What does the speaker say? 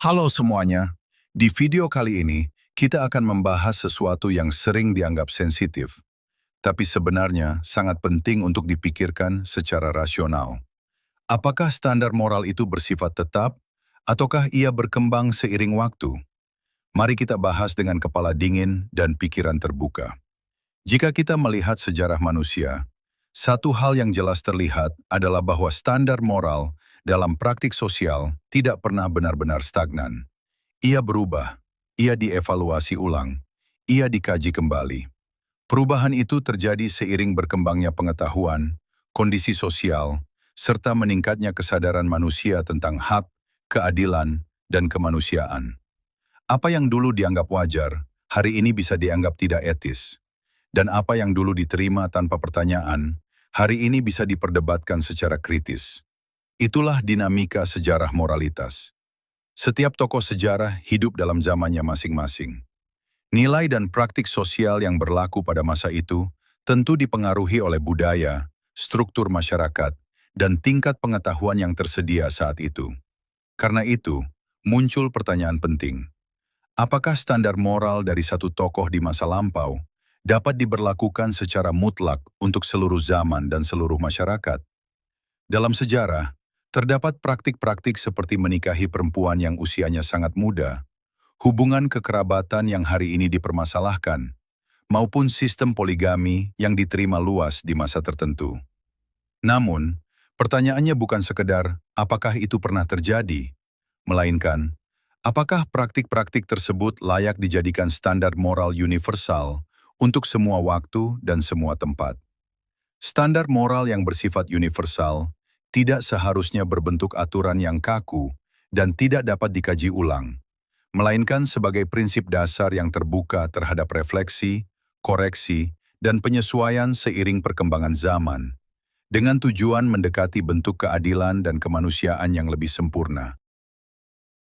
Halo semuanya, di video kali ini kita akan membahas sesuatu yang sering dianggap sensitif, tapi sebenarnya sangat penting untuk dipikirkan secara rasional. Apakah standar moral itu bersifat tetap, ataukah ia berkembang seiring waktu? Mari kita bahas dengan kepala dingin dan pikiran terbuka. Jika kita melihat sejarah manusia, satu hal yang jelas terlihat adalah bahwa standar moral dalam praktik sosial tidak pernah benar-benar stagnan. Ia berubah, ia dievaluasi ulang, ia dikaji kembali. Perubahan itu terjadi seiring berkembangnya pengetahuan, kondisi sosial, serta meningkatnya kesadaran manusia tentang hak, keadilan, dan kemanusiaan. Apa yang dulu dianggap wajar, hari ini bisa dianggap tidak etis. Dan apa yang dulu diterima tanpa pertanyaan, hari ini bisa diperdebatkan secara kritis. Itulah dinamika sejarah moralitas. Setiap tokoh sejarah hidup dalam zamannya masing-masing. Nilai dan praktik sosial yang berlaku pada masa itu tentu dipengaruhi oleh budaya, struktur masyarakat, dan tingkat pengetahuan yang tersedia saat itu. Karena itu, muncul pertanyaan penting. Apakah standar moral dari satu tokoh di masa lampau dapat diberlakukan secara mutlak untuk seluruh zaman dan seluruh masyarakat? Dalam sejarah, terdapat praktik-praktik seperti menikahi perempuan yang usianya sangat muda, hubungan kekerabatan yang hari ini dipermasalahkan, maupun sistem poligami yang diterima luas di masa tertentu. Namun, pertanyaannya bukan sekedar apakah itu pernah terjadi, melainkan apakah praktik-praktik tersebut layak dijadikan standar moral universal untuk semua waktu dan semua tempat. Standar moral yang bersifat universal tidak seharusnya berbentuk aturan yang kaku dan tidak dapat dikaji ulang, melainkan sebagai prinsip dasar yang terbuka terhadap refleksi, koreksi, dan penyesuaian seiring perkembangan zaman, dengan tujuan mendekati bentuk keadilan dan kemanusiaan yang lebih sempurna.